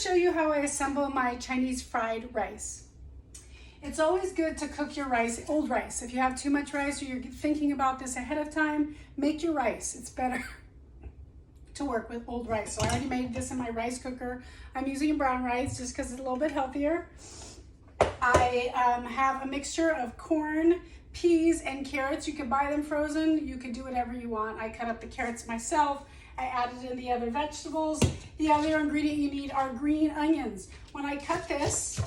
show you how I assemble my Chinese fried rice. It's always good to cook your rice, old rice. If you have too much rice or you're thinking about this ahead of time, make your rice. It's better to work with old rice. So I already made this in my rice cooker. I'm using a brown rice just because it's a little bit healthier. I have a mixture of corn, peas, and carrots. You can buy them frozen. You can do whatever you want. I cut up the carrots myself. I added in the other vegetables. The other ingredient you need are green onions. When I cut this,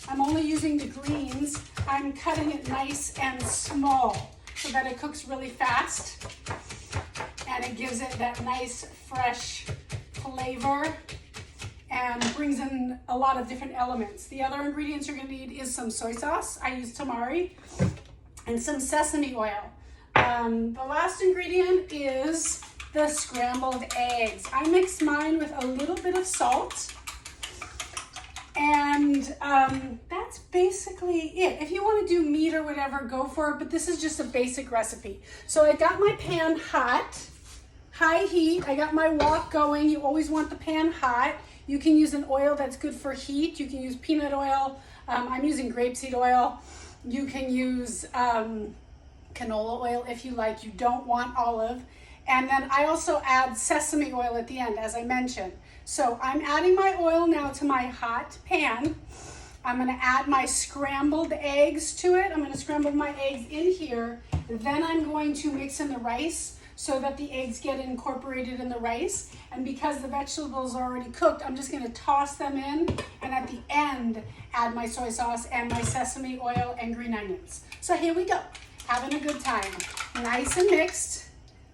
I'm only using the greens. I'm cutting it nice and small so that it cooks really fast and it gives it that nice fresh flavor and brings in a lot of different elements. The other ingredients you're gonna need is some soy sauce. I use tamari and some sesame oil. The last ingredient is the scrambled eggs. I mix mine with a little bit of salt, and that's basically it. If you want to do meat or whatever, go for it, but this is just a basic recipe. So I got my pan hot, high heat. I got my wok going. You always want the pan hot. You can use an oil that's good for heat. You can use peanut oil. I'm using grapeseed oil. You can use canola oil if you like. You don't want olive. And then I also add sesame oil at the end, as I mentioned. So I'm adding my oil now to my hot pan. I'm gonna add my scrambled eggs to it. I'm gonna scramble my eggs in here. Then I'm going to mix in the rice so that the eggs get incorporated in the rice. And because the vegetables are already cooked, I'm just gonna toss them in, and at the end, add my soy sauce and my sesame oil and green onions. So here we go, having a good time. Nice and mixed.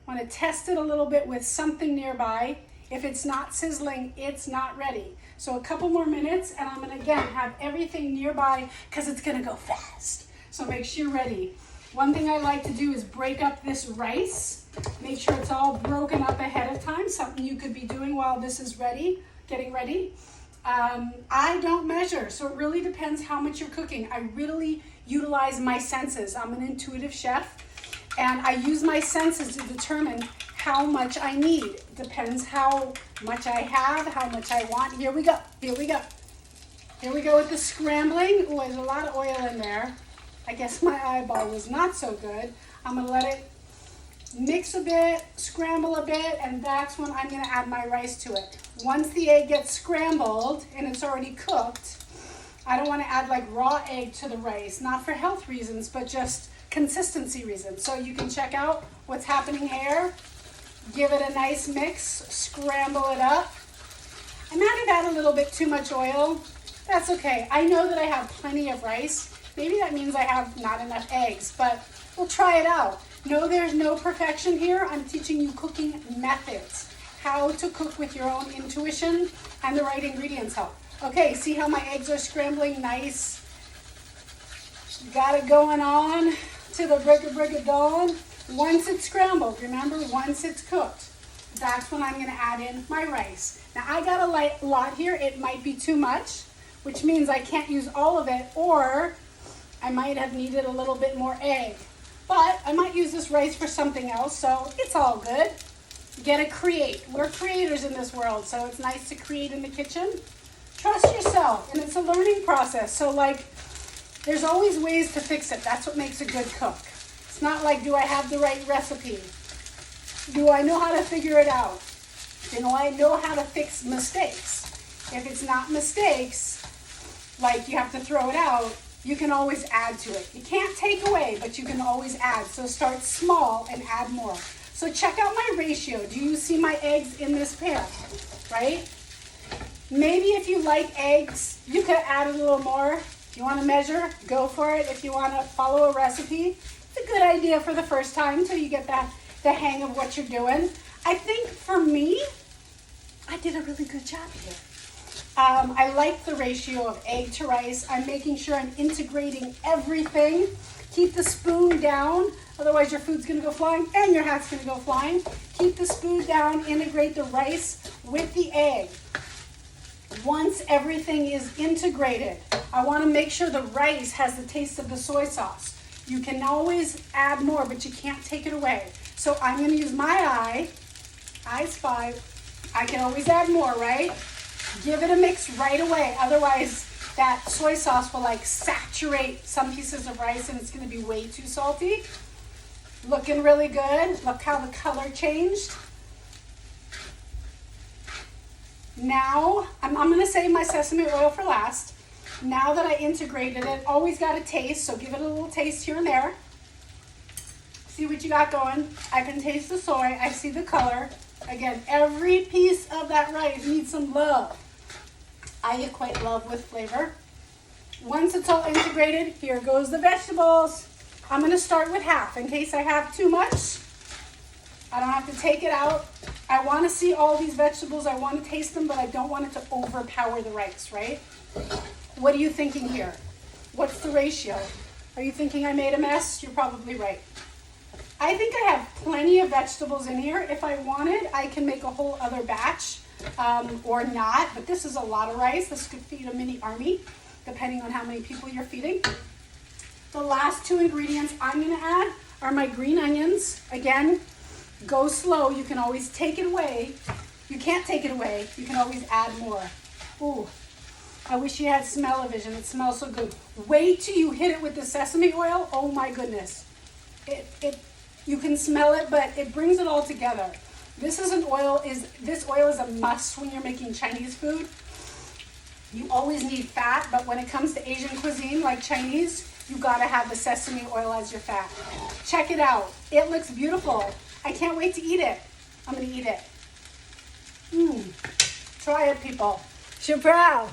Want to test it a little bit with something nearby. If it's not sizzling, it's not ready. So a couple more minutes, and I'm gonna again have everything nearby because it's gonna go fast. So make sure you're ready. One thing I like to do is break up this rice. Make sure it's all broken up ahead of time, something you could be doing while this is ready, getting ready. I don't measure, so it really depends how much you're cooking. I really utilize my senses. I'm an intuitive chef. And I use my senses to determine how much I need. Depends how much I have, how much I want. Here we go, here we go. Here we go with the scrambling. Oh, there's a lot of oil in there. I guess my eyeball was not so good. I'm gonna let it mix a bit, scramble a bit, and that's when I'm gonna add my rice to it. Once the egg gets scrambled and it's already cooked, I don't wanna add like raw egg to the rice, not for health reasons, but just consistency reasons. So you can check out what's happening here. Give it a nice mix, scramble it up. I might have had a little bit too much oil. That's okay. I know that I have plenty of rice. Maybe that means I have not enough eggs, but we'll try it out. No, there's no perfection here. I'm teaching you cooking methods, how to cook with your own intuition and the right ingredients help. Okay, see how my eggs are scrambling nice? Got it going on to the break of dawn. Once it's scrambled, remember, once it's cooked, that's when I'm gonna add in my rice. Now I got a lot here. It might be too much, which means I can't use all of it, or I might have needed a little bit more egg. But I might use this rice for something else, so it's all good. You gotta create. We're creators in this world, so it's nice to create in the kitchen. Trust yourself, and it's a learning process. So like, there's always ways to fix it. That's what makes a good cook. It's not like, do I have the right recipe? Do I know how to figure it out? Do I know how to fix mistakes? If it's not mistakes, like you have to throw it out, you can always add to it. You can't take away, but you can always add. So start small and add more. So check out my ratio. Do you see my eggs in this pan, right? Maybe if you like eggs, you could add a little more. If you want to measure, go for it. If you want to follow a recipe, it's a good idea for the first time until you get the hang of what you're doing. I think for me, I did a really good job here. I like the ratio of egg to rice. I'm making sure I'm integrating everything. Keep the spoon down, otherwise your food's gonna go flying and your hat's gonna go flying. Keep the spoon down, integrate the rice with the egg. Once everything is integrated, I wanna make sure the rice has the taste of the soy sauce. You can always add more, but you can't take it away. So I'm gonna use my eye, I spy. I can always add more, right? Give it a mix right away. Otherwise, that soy sauce will like saturate some pieces of rice and it's gonna be way too salty. Looking really good. Look how the color changed. Now, I'm gonna save my sesame oil for last. Now that I integrated it, always got a taste, so give it a little taste here and there. See what you got going. I can taste the soy, I see the color. Again, every piece of that rice needs some love. I equate love with flavor. Once it's all integrated, here goes the vegetables. I'm gonna start with half in case I have too much. I don't have to take it out. I wanna see all these vegetables, I wanna taste them, but I don't want it to overpower the rice, right? What are you thinking here? What's the ratio? Are you thinking I made a mess? You're probably right. I think I have plenty of vegetables in here. If I wanted, I can make a whole other batch or not, but this is a lot of rice. This could feed a mini army, depending on how many people you're feeding. The last two ingredients I'm gonna add are my green onions. Again, go slow. You can always take it away. You can't take it away. You can always add more. Ooh, I wish you had smell-o-vision. It smells so good. Wait till you hit it with the sesame oil. Oh my goodness. You can smell it, but it brings it all together. This oil is a must when you're making Chinese food. You always need fat, but when it comes to Asian cuisine like Chinese, you gotta have the sesame oil as your fat. Check it out. It looks beautiful. I can't wait to eat it. I'm gonna eat it. Try it, people. Chaparral.